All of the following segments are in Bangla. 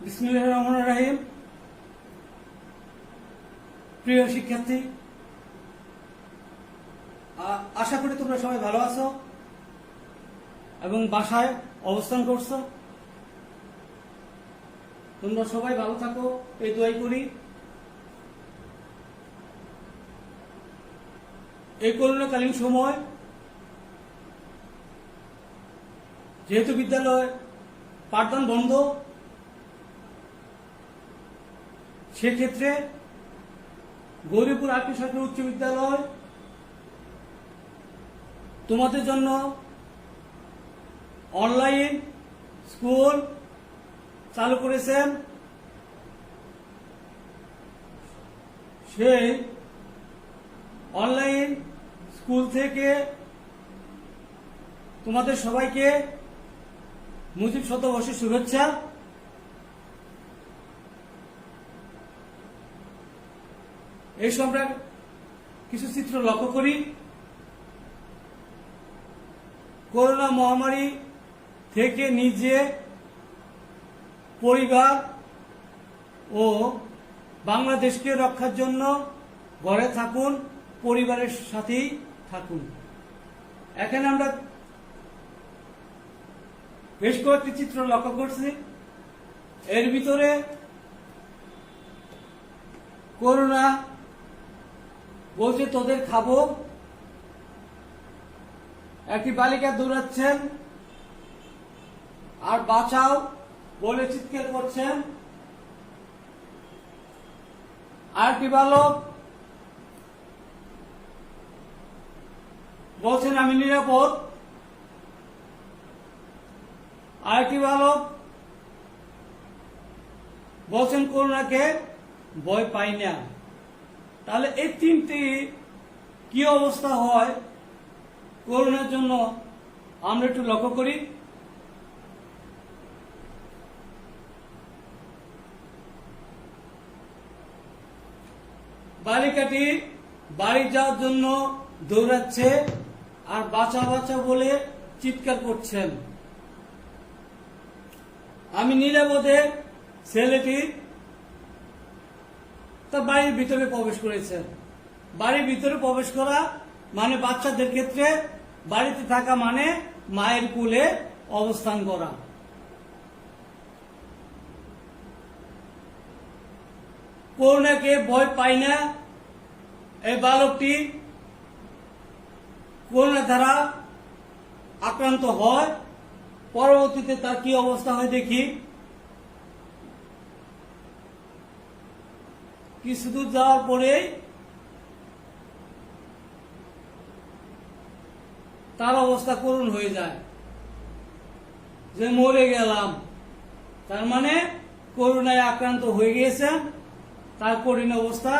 বিসমিল্লাহির রহমানির রহিম। প্রিয় শিক্ষার্থী, আশা করি তোমরা সবাই ভালো আছো এবং বাসায় অবস্থান করছো। তোমরা সবাই ভালো থাকো এই দোয়াই করি। এই করোনাকালীন সময় যেহেতু বিদ্যালয় পাঠদান বন্ধ, সেক্ষেত্রে গৌরীপুর আরপি সরকারি উচ্চ বিদ্যালয় তোমাদের জন্য অনলাইন স্কুল চালু করেছেন। সেই অনলাইন স্কুল থেকে তোমাদের সবাইকে মুজিব শতবর্ষের শুভেচ্ছা। এই সময় কিছু চিত্র লক্ষ্য করি। করোনা মহামারী থেকে নিজে, পরিবার ও বাংলাদেশকে রক্ষার জন্য ঘরে থাকুন, পরিবারের সাথেই থাকুন। এখানে আমরা বেশ কয়েকটি চিত্র লক্ষ্য করছি। এর ভিতরে করোনা বলছে তোদের খাবো, একটি বালিকা দৌড়াচ্ছেন আর বাঁচাও বলে চিৎকার করছেন। আরেকটি বালক বলছেন আমি নিরাপদ। আরেকটি বালক বলছেন করোনাকে ভয় পাই না। তাহলে এই তিনটি কি অবস্থা হয় করোনার জন্য আমরা একটু লক্ষ্য করি। বালিকাটি বাড়ি যাওয়ার জন্য দৌড়াচ্ছে আর বাঁচা বাঁচা বলে চিৎকার করছেন। আমি নিরাপদে ছেলেটি তার বাড়ির ভিতরে প্রবেশ করেছে। বাড়ির ভিতরে প্রবেশ করা মানে বাচ্চাদের ক্ষেত্রে বাড়িতে থাকা মানে মায়ের কোলে অবস্থান করা। করোনাকে ভয় পায় না এই বালকটি করোনা দ্বারা আক্রান্ত হয়। পরবর্তীতে তার কি অবস্থা হয় দেখি। কিছু দূর যাওয়ার পরে তার অবস্থা করুণ হয়ে যায়, যে মরে গেলাম। তার মানে করোনায় আক্রান্ত হয়ে গিয়েছেন, তার কঠিন অবস্থা,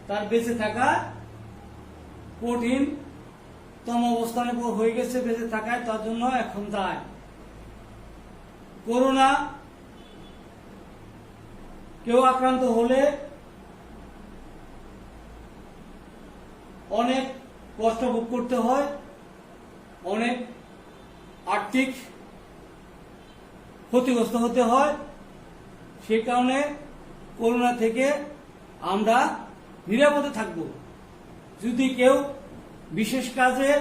তার বেঁচে থাকা কঠিনতম অবস্থানে হয়ে গেছে বেঁচে থাকায়, তার জন্য এখন দায়। করোনা কেউ আক্রান্ত হলে অনেক কষ্ট ভোগ করতে হয়, অনেক আর্থিক ক্ষতিগ্রস্ত হতে হয়। সেই কারণে করোনা থেকে আমরা নিরাপদে থাকব। যদি কেউ বিশেষ কাজে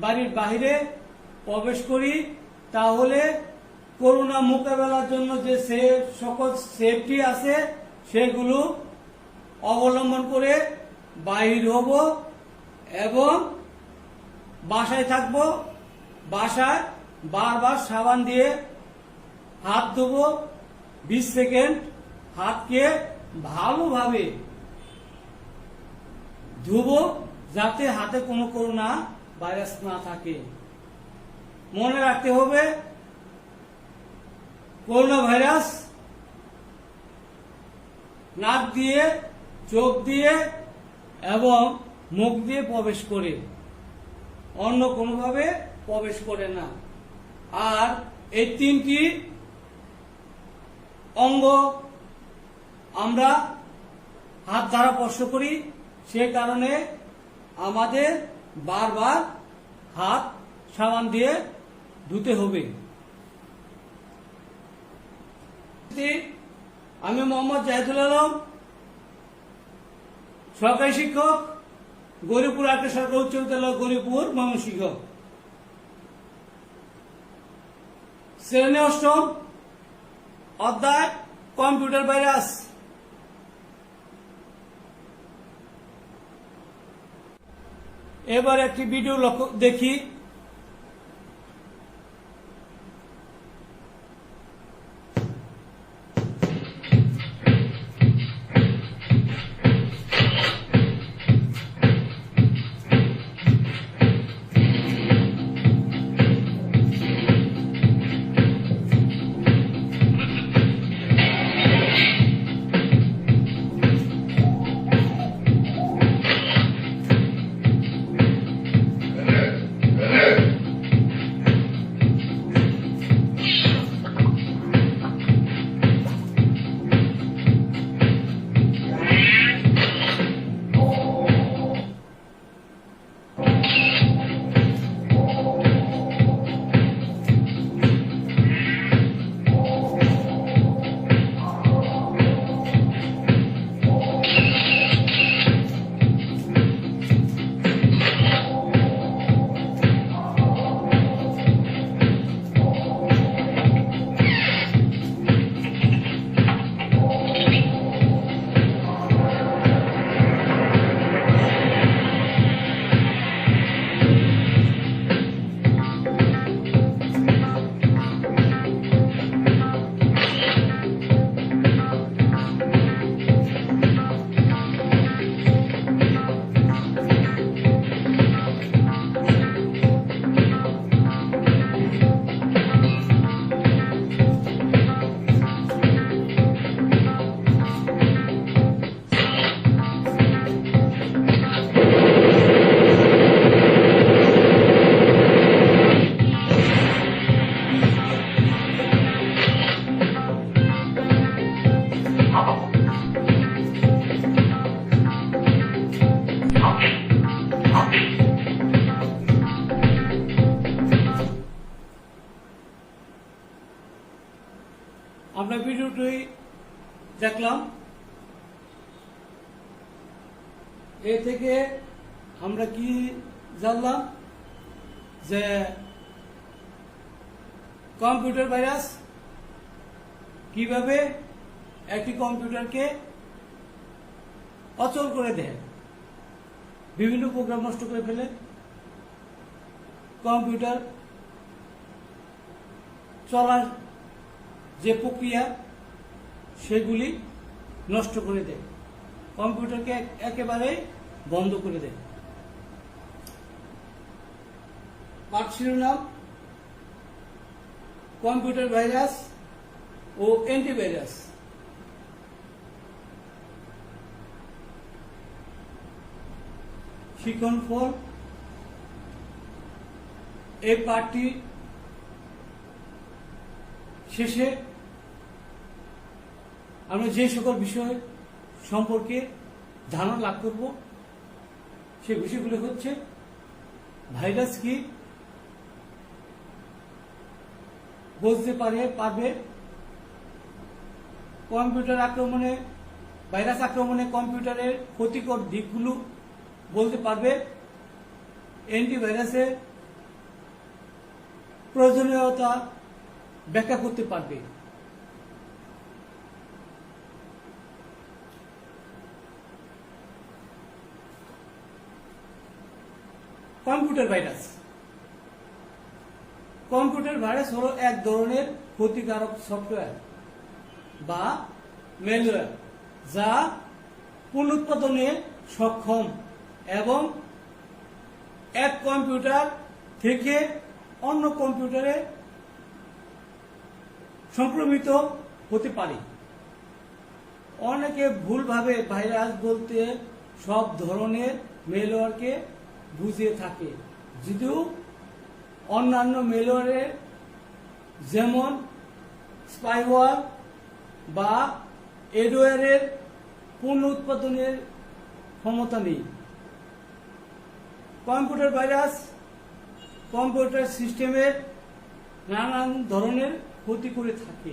বাড়ির বাইরে প্রবেশ করি, তাহলে করোনা মোকাবেলার জন্য যে সকল সেফটি আছে সেগুলো অবলম্বন করে বাহির হব এবং বাসায় থাকব। বাসায় বারবার সাবান দিয়ে হাত ধোবো, 20 সেকেন্ড হাতকে ভালোভাবে ধুবো, যাতে হাতে কোনো করোনা ভাইরাস না থাকে। মনে রাখতে হবে করোনা ভাইরাস নাক দিয়ে, চোখ দিয়ে এবং মুখ দিয়ে প্রবেশ করে, অন্য কোনোভাবে প্রবেশ করে না। আর এই তিনটি অঙ্গ আমরা হাত দ্বারা স্পর্শ করি, সে কারণে আমাদের বারবার হাত সাবান দিয়ে ধুতে হবে। আমি মোহাম্মদ জাহিদুল আলম, সহকারী শিক্ষক, গৌরীপুর আটকে সরকারি উচ্চ বিদ্যালয়, গৌরীপুর, ময়মনসিংহ। শ্রেণী অষ্টম, অধ্যায় কম্পিউটার ভাইরাস। এবার একটি ভিডিও লক্ষ্য দেখি। আমরা ভিডিওটি দেখলাম। এ থেকে আমরা কি জানলাম যে কম্পিউটার ভাইরাস কিভাবে একটি কম্পিউটারকে অচল করে দেয়, বিভিন্ন প্রোগ্রাম নষ্ট করে ফেলে, কম্পিউটার চলার যে প্রক্রিয়া সেগুলি নষ্ট করে দেয়, কম্পিউটারকে একেবারে বন্ধ করে দেয়। পাঠ শিরোনাম: কম্পিউটার ভাইরাস ও অ্যান্টিভাইরাস। শিখন ফল। এই পাঠটি শেষে আমরা যে সকল বিষয় সম্পর্কে ধারণা লাভ করব সে বিষয়গুলি হচ্ছে: ভাইরাস কি, বুঝতে পারবে, কম্পিউটার আক্রমণে, ভাইরাস আক্রমণে কম্পিউটারের ক্ষতিকর দিকগুলো বলতে পারবে, অ্যান্টিভাইরাসের প্রয়োজনীয়তা ব্যাখ্যা করতে পারবে। Computer virus. কম্পিউটার ভাইরাস হলো এক ধরনের ক্ষতিকারক সফটওয়্যার বা ম্যালওয়্যার যা পুনরুৎপাদনে সক্ষম এবং এক কম্পিউটার থেকে অন্য কম্পিউটারে সংক্রমিত হতে পারে। অনেকে ভুলভাবে ভাইরাস বলতে সব ধরনের ম্যালওয়্যারকে বুঝিয়ে থাকে, যদিও অন্যান্য ম্যালওয়্যারের যেমন স্পাইওয়্যার বা অ্যাডওয়্যারের পূর্ণ উৎপাদনের ক্ষমতা নেই। কম্পিউটার ভাইরাস কম্পিউটার সিস্টেমের নানান ধরনের ক্ষতি করে থাকে।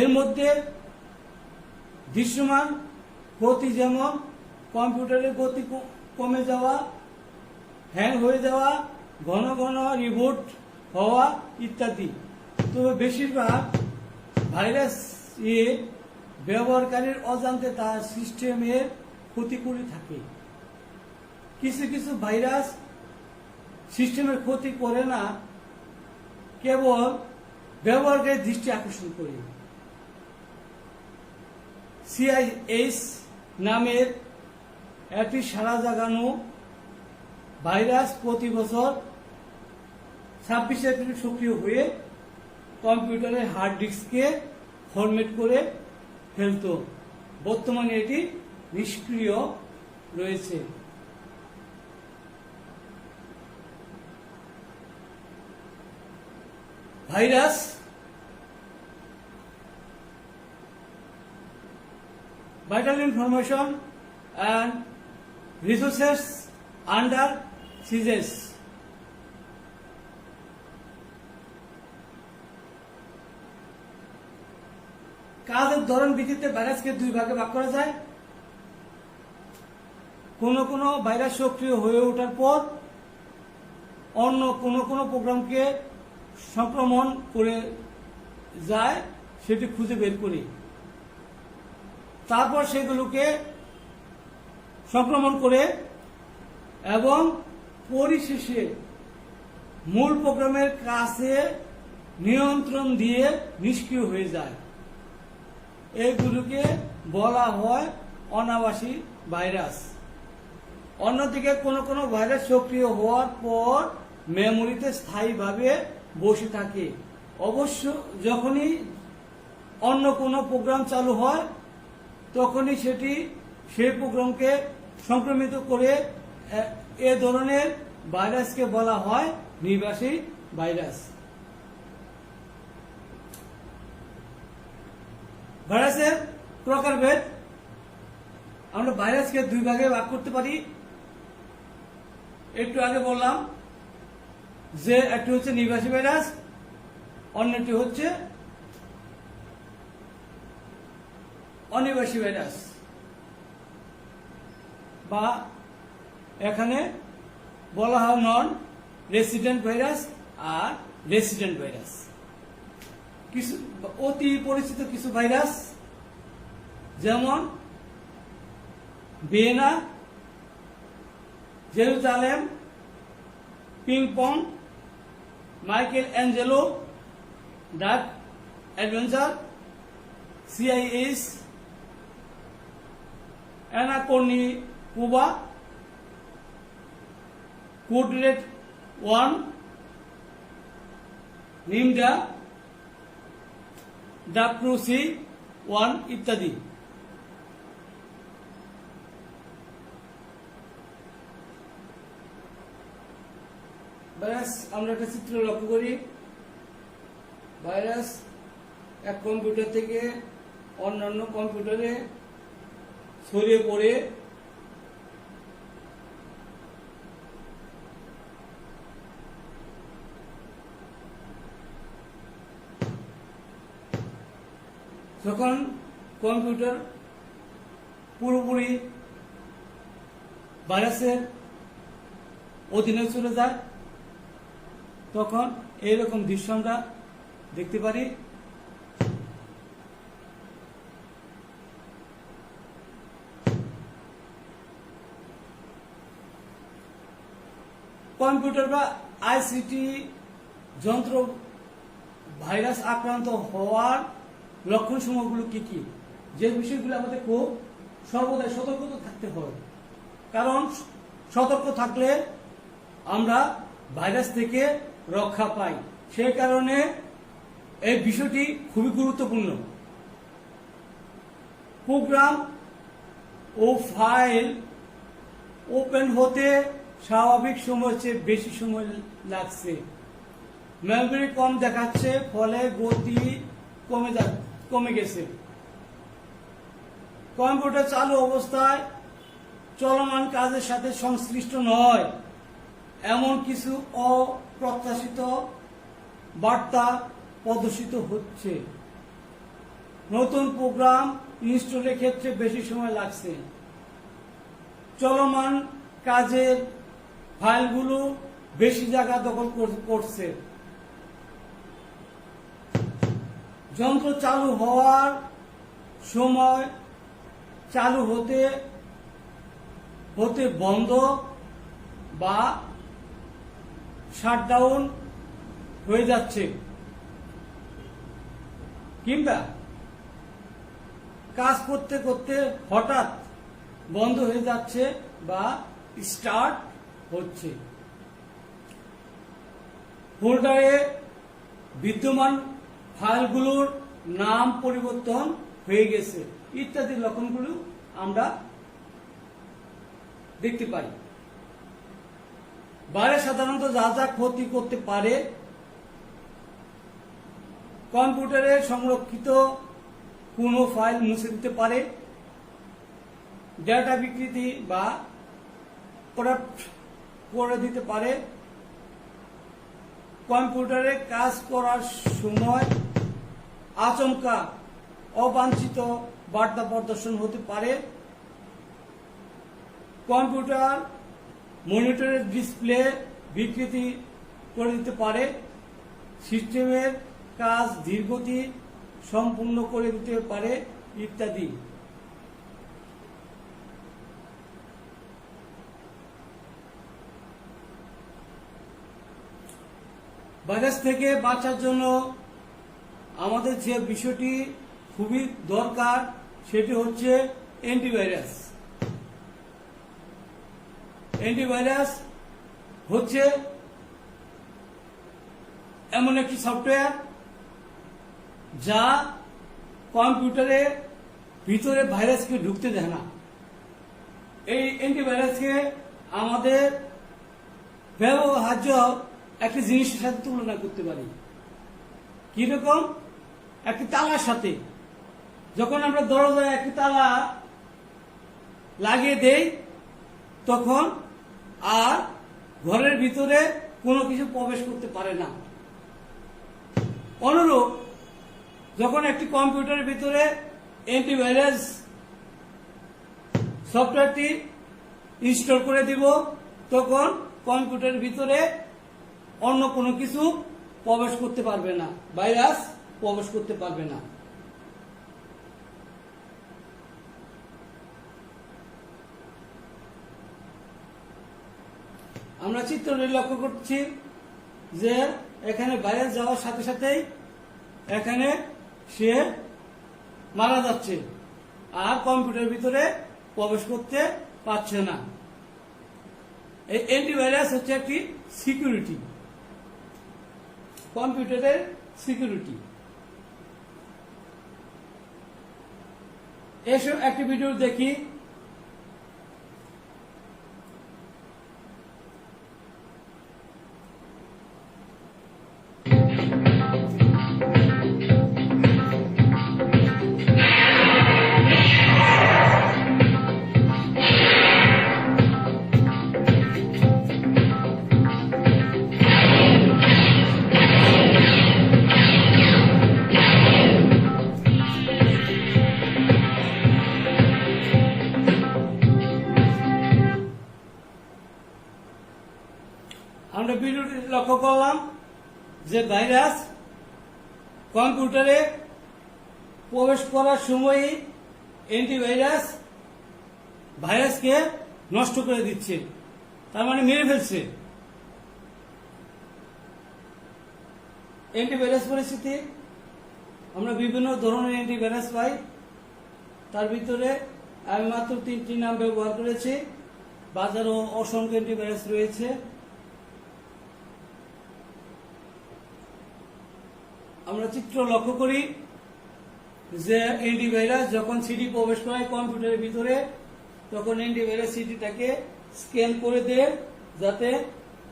এর মধ্যে দৃশ্যমান ক্ষতি যেমন কম্পিউটারের গতি কমে যাওয়া, হ্যাং হয়ে যাওয়া, ঘন ঘন রিবুট হওয়া ইত্যাদি। তবে বেশিরভাগ ভাইরাস ব্যবহারকারীর অজান্তে তার সিস্টেমের ক্ষতি করে থাকে। কিছু কিছু ভাইরাস সিস্টেমের ক্ষতি করে না, কেবল ব্যবহারকারীর দৃষ্টি আকর্ষণ করে। CIS নামের একটি সারা জাগানো ভাইরাস প্রতি বছর 26 এপ্রিল সক্রিয় হয়ে কম্পিউটারের হার্ড ডিস্ককে ফরম্যাট করে ফেলত। বর্তমানে এটি নিষ্ক্রিয় রয়েছে। Virus vital information and resources under siege। কাজের ধরন ভিত্তিতে ভাইরাসকে দুই ভাগে ভাগ করা যায়। কোন কোন ভাইরাস সক্রিয় হয়ে ওঠার পর অন্য কোন কোন প্রোগ্রামকে সংক্রমণ করে যায়, সেটি খুঁজে বের করি, তারপর সেগুলোকে সংক্রমণ করে এবং পরিশেষে মূল প্রোগ্রামের কাছে নিয়ন্ত্রণ দিয়ে নিষ্ক্রিয় হয়ে যায়। এগুলোকে বলা হয় অনাবাসী ভাইরাস। অন্যদিকে কোন কোন ভাইরাস সক্রিয় হওয়ার পর মেমোরিতে স্থায়ীভাবে বসে থাকে। অবশ্য যখনই অন্য কোনো প্রোগ্রাম চালু হয় তখনই সেটি সেই প্রোগ্রামকে সংক্রমিত করে। এ ধরনের ভাইরাসকে বলা হয় নিবাসী ভাইরাস। ভাইরাসের প্রকারভেদ। আমরা ভাইরাসকে দুই ভাগে ভাগ করতে পারি। একটু আগে বললাম যে একটি হচ্ছে নিবাসী ভাইরাস, অন্যটি হচ্ছে অনিবাসী ভাইরাস, বা এখানে বলা হয় নন রেসিডেন্ট ভাইরাস আর রেসিডেন্ট ভাইরাস। কিছু অতি পরিচিত কিছু ভাইরাস যেমন Vienna, Jerusalem, Pingpong, Michael Angelo, ডাক adventure, CIS, অ্যানাকর্নি Quba, কোডরেড 1, NIMDA, WC1 ইত্যাদি। ভাইরাস আমরা একটা চিত্র লক্ষ্য করি। ভাইরাস এক কম্পিউটার থেকে অন্যান্য কম্পিউটারে ছড়িয়ে পড়ে যখন কম্পিউটার পুরোপুরি ভাইরাসের অধীনে চলে যায় তখন এইরকম দৃশ্য আমরা দেখতে পারি। কম্পিউটার বা ICT যন্ত্র ভাইরাস আক্রান্ত হওয়ার লক্ষণ সমূহগুলো কি কি, যে বিষয়গুলো আমাদের খুব সর্বদাই সতর্ক থাকতে হবে। কারণ সতর্ক থাকলে আমরা ভাইরাস থেকে রক্ষা পাই। সেই কারণে এই বিষয়টি খুবই গুরুত্বপূর্ণ। প্রোগ্রাম ও ফাইল ওপেন হতে স্বাভাবিক সময়ের চেয়ে বেশি সময় লাগছে। মেমরি কম দেখাচ্ছে, ফলে গতি কমে গেছে। কম্পিউটার চালু অবস্থায় চলমান কাজের সাথে সংশ্লিষ্ট নয় এমন কিছু অপ্রত্যাশিত বার্তা প্রদর্শিত হচ্ছে। নতুন প্রোগ্রাম ইনস্টলের ক্ষেত্রে বেশি সময় লাগছে। চলমান কাজের ফাইলগুলো বেশি জায়গা দখল করছে। যন্ত্র চালু হওয়ার সময় চালু হতে হতে বন্ধ বা শাটডাউন হয়ে যাচ্ছে, কিংবা কাজ করতে করতে হঠাৎ বন্ধ হয়ে যাচ্ছে বা স্টার্ট হচ্ছে। ফোল্ডারে বিদ্যমান ফাইলগুলোর নাম পরিবর্তন হয়ে গেছে ইত্যাদি লক্ষণগুলো আমরা দেখতে পাই। ভাইরাস সাধারণত যা যা ক্ষতি করতে পারে: কম্পিউটারে সংরক্ষিত কোনো ফাইল মুছে দিতে পারে, ডেটা বিকৃতি বা করাপ্ট করে দিতে পারে, কম্পিউটারে কাজ করার সময় আচমকা অবাঞ্ছিত বার্তা প্রদর্শন হতে পারে, কম্পিউটার মনিটরের ডিসপ্লে বিকৃতি করে দিতে পারে, সিস্টেমের কাজ ধীরগতি সম্পূর্ণ করে দিতে পারে ইত্যাদি। ভাইরাস থেকে বাঁচার জন্য আমাদের যে বিষয়টি খুবই দরকার সেটি হচ্ছে অ্যান্টিভাইরাস। অ্যান্টিভাইরাস হচ্ছে এমন একটি সফটওয়্যার যা কম্পিউটারের ভিতরে ভাইরাসকে ঢুকতে দেয় না। এই অ্যান্টিভাইরাসকে আমাদের ব্যবহার্য একটি জিনিসের সাথে তুলনা করতে পারি। কিরকম? একটি তালার সাথে। যখন আমরা দরজায় একটি তালা লাগিয়ে দেই তখন আর ঘরের ভিতরে কোনো কিছু প্রবেশ করতে পারে না। অনুরূপ যখন একটি কম্পিউটারের ভিতরে অ্যান্টিভাইরাস সফটওয়্যারটি ইনস্টল করে দিব তখন কম্পিউটারের ভিতরে অন্য কোনো কিছু প্রবেশ করতে পারবে না, ভাইরাস প্রবেশ করতে পারবে না। আমরা চিত্রটি লক্ষ্য করছি যে এখানে ভাইরাস যাওয়ার সাথে সাথেই এখানে সে মারা যাচ্ছে আর কম্পিউটারের ভিতরে প্রবেশ করতে পারছে না। এই অ্যান্টিভাইরাস হচ্ছে একটি সিকিউরিটি, কম্পিউটারের সিকিউরিটি। এসব একটি ভিডিও দেখি। আমরা ভিডিওটি লক্ষ্য করলাম যে ভাইরাস কম্পিউটারে প্রবেশ করার সময়ই অ্যান্টিভাইরাস ভাইরাসকে নষ্ট করে দিচ্ছে, তার মানে মেরে ফেলছে। অ্যান্টিভাইরাস পরিস্থিতি আমরা বিভিন্ন ধরনের অ্যান্টিভাইরাস পাই, তার ভিতরে আমি মাত্র 3টি নাম ব্যবহার করেছি। বাজারও অসংখ্য অ্যান্টিভাইরাস রয়েছে। আমরা চিত্র লক্ষ্য করি যে অ্যান্টিভাইরাস যখন সিডি প্রবেশ করায় কম্পিউটারের ভিতরে তখন অ্যান্টিভাইরাস সিডিটাকে স্ক্যান করে দেয় যাতে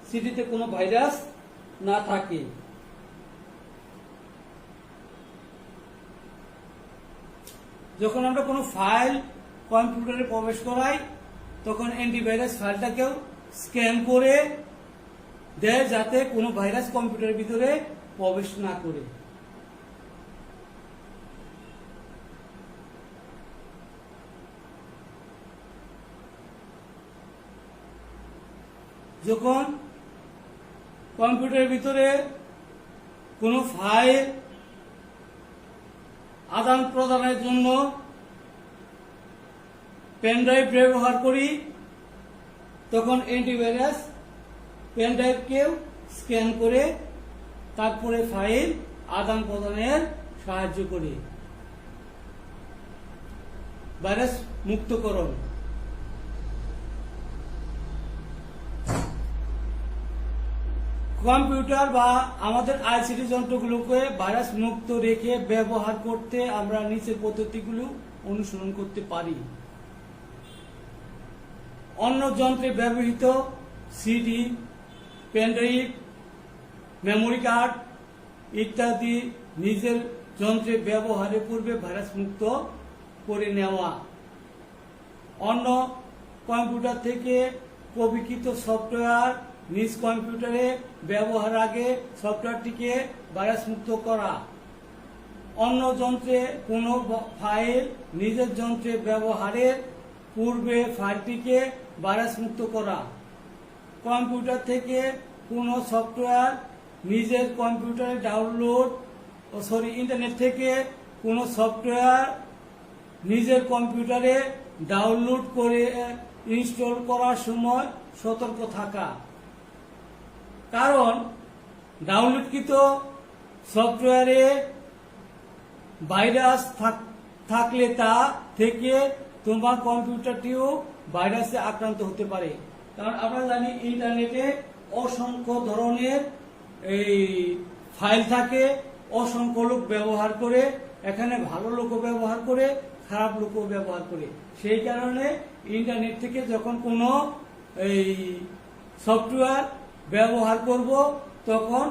সিডিতে কোনো ভাইরাস না থাকে। যখন আমরা কোনো ফাইল কম্পিউটারে প্রবেশ করাই তখন অ্যান্টিভাইরাস ফাইলটাকেও স্ক্যান করে দেয় যাতে কোনো ভাইরাস কম্পিউটারের ভিতরে প্রবেশ না করে। যখন কম্পিউটারের ভিতরে কোনো ফাইল আদান প্রদানের জন্য পেনড্রাইভ ব্যবহার করি, তখন অ্যান্টিভাইরাস পেনড্রাইভকেও স্ক্যান করে তারপরে ফাইল আদান প্রদানের সাহায্য করে। ভাইরাস মুক্তকরণ। কম্পিউটার বা আমাদের আইসিটি যন্ত্রগুলোকে ভাইরাস মুক্ত রেখে ব্যবহার করতে আমরা নিচের পদ্ধতিগুলো অনুসরণ করতে পারি। অন্য যন্ত্রে ব্যবহৃত সিডি, পেনড্রাইভ, মেমোরি কার্ড ইত্যাদি নিজের যন্ত্রে ব্যবহারের পূর্বে ভাইরাস মুক্ত করে নেওয়া। অন্য কম্পিউটার থেকে কপিকৃত সফটওয়্যার নিজ কম্পিউটারে ব্যবহার আগে সফটওয়্যারটিকে ভাইরাস মুক্ত করা। অন্য যন্ত্রে কোনো ফাইল নিজের যন্ত্রে ব্যবহারের পূর্বে ফাইলটিকে ভাইরাস মুক্ত করা। কম্পিউটার থেকে কোনো সফটওয়্যার নিজের কম্পিউটারে ইন্টারনেট থেকে কোনো সফটওয়্যার নিজের কম্পিউটারে ডাউনলোড করে ইনস্টল করার সময় সতর্ক থাকা। কারণ ডাউনলোডকৃত সফটওয়্যারে ভাইরাস থাকলে তা থেকে তোমার কম্পিউটারটিও ভাইরাসে আক্রান্ত হতে পারে। কারণ আমরা জানি ইন্টারনেটে অসংখ্য ধরনের এই ফাইল থাকে, অসংখ্য লোক ব্যবহার করে, এখানে ভালো লোকও ব্যবহার করে, খারাপ লোকও ব্যবহার করে। সেই কারণে ইন্টারনেট থেকে যখন কোনো এই সফটওয়্যার ব্যবহার করব তখন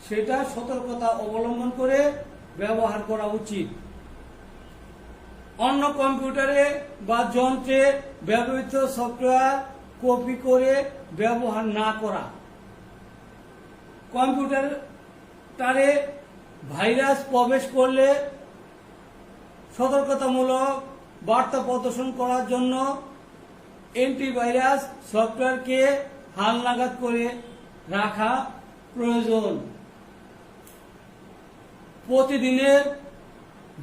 সেটা সতর্কতা অবলম্বন করে ব্যবহার করা উচিত। অন্য কম্পিউটারে বা যন্ত্রে ব্যবহৃত সফটওয়্যার কপি করে ব্যবহার না করা। কম্পিউটারে ভাইরাস প্রবেশ করলে সতর্কতামূলক বার্তা প্রদর্শন করার জন্য অ্যান্টিভাইরাস সফটওয়্যারকে হালনাগাদ করে রাখা প্রয়োজন। প্রতিদিনের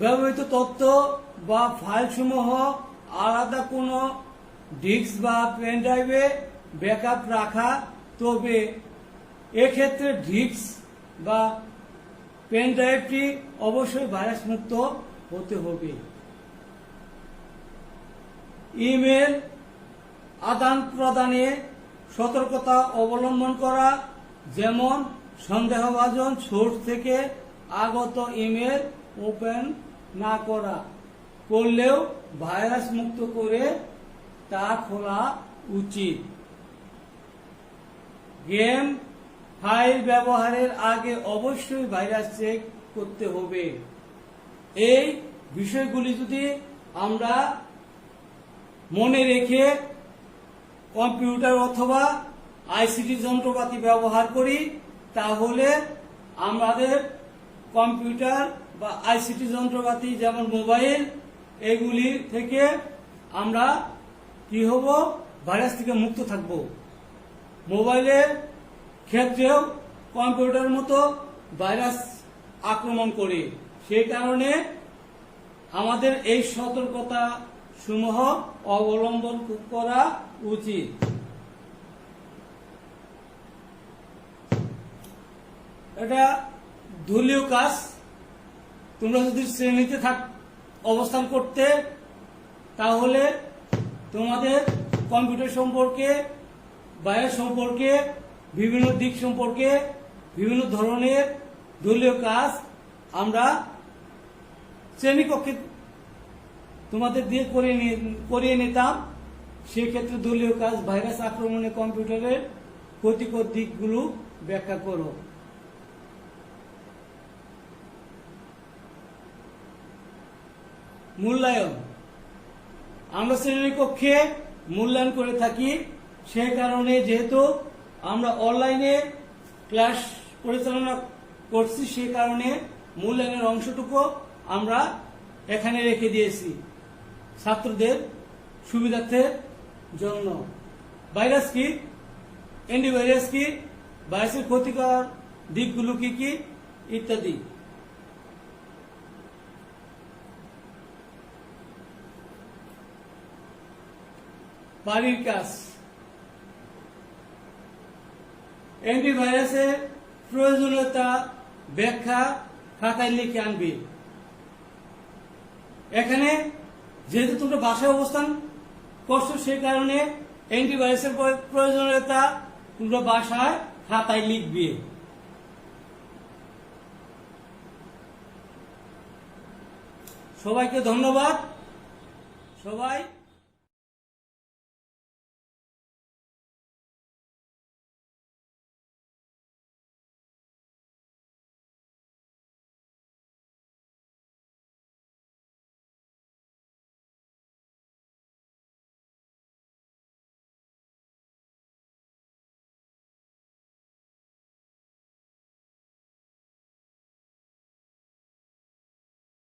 ব্যবহৃত তথ্য বা ফাইলসমূহ আলাদা কোনো ডিস্ক বা পেনড্রাইভে ব্যাকআপ রাখা। তবে এক্ষেত্রে ডিস্ক বা পেনড্রাইভটি অবশ্যই ভাইরাস মুক্ত হতে হবে। ইমেল আদান প্রদানে সতর্কতা অবলম্বন করা, যেমন সন্দেহভাজন সোর্স থেকে আগত ইমেল ওপেন না করা। করলেও ভাইরাস মুক্ত করে তা খোলা উচিত। গেম ফাইল ব্যবহারের আগে অবশ্যই ভাইরাস চেক করতে হবে। এই বিষয়গুলি যদি আমরা মনে রেখে কম্পিউটার অথবা আইসিটি যন্ত্রপাতি ব্যবহার করি, তাহলে আমাদের কম্পিউটার বা আইসিটি যন্ত্রপাতি যেমন মোবাইল, এগুলি থেকে আমরা কি হব, ভাইরাস থেকে মুক্ত থাকব। মোবাইলের ক্ষেত্রেও কম্পিউটারের মতো ভাইরাস আক্রমণ করে। সেই কারণে আমাদের এই সতর্কতা সমূহ অবলম্বন করা উচিত। এটা দলীয় কাজ। তোমরা যদি শ্রেণীতে অবস্থান করতে, তাহলে তোমাদের কম্পিউটার সম্পর্কে, ভাইরাস সম্পর্কে, বিভিন্ন দিক সম্পর্কে, বিভিন্ন ধরনের দলীয় কাজ আমরা শ্রেণীকক্ষে তোমাদের দিয়ে করিয়ে নিতাম। সেক্ষেত্রে দলীয় কাজ, ভাইরাস আক্রমণে কম্পিউটারের ক্ষতিকর দিকগুলো ব্যাখ্যা করো। মূল্যায়ন। আমরা শ্রেণীকক্ষে মূল্যায়ন করে থাকি। সে কারণে যেহেতু আমরা অনলাইনে ক্লাস পরিচালনা করছি, সে কারণে মূল্যায়নের অংশটুকু আমরা এখানে রেখে দিয়েছি ছাত্রদের সুবিধার্থের জন্য। ভাইরাস কি? অ্যান্টিভাইরাস কি, ভাইরাসের ক্ষতিকর দিকগুলো কি কি ইত্যাদি। বাড়ির কাজ, অ্যান্টিভাইরাসের প্রয়োজনীয়তা ব্যাখ্যা খাতায় লিখে আনবি। এখানে যেহেতু তোমরা বাসায় অবস্থান করছো, সেই কারণে অ্যান্টিভাইরাসের প্রয়োজনীয়তা তোমরা বাসায় খাতায় লিখবে। সবাইকে ধন্যবাদ। সবাই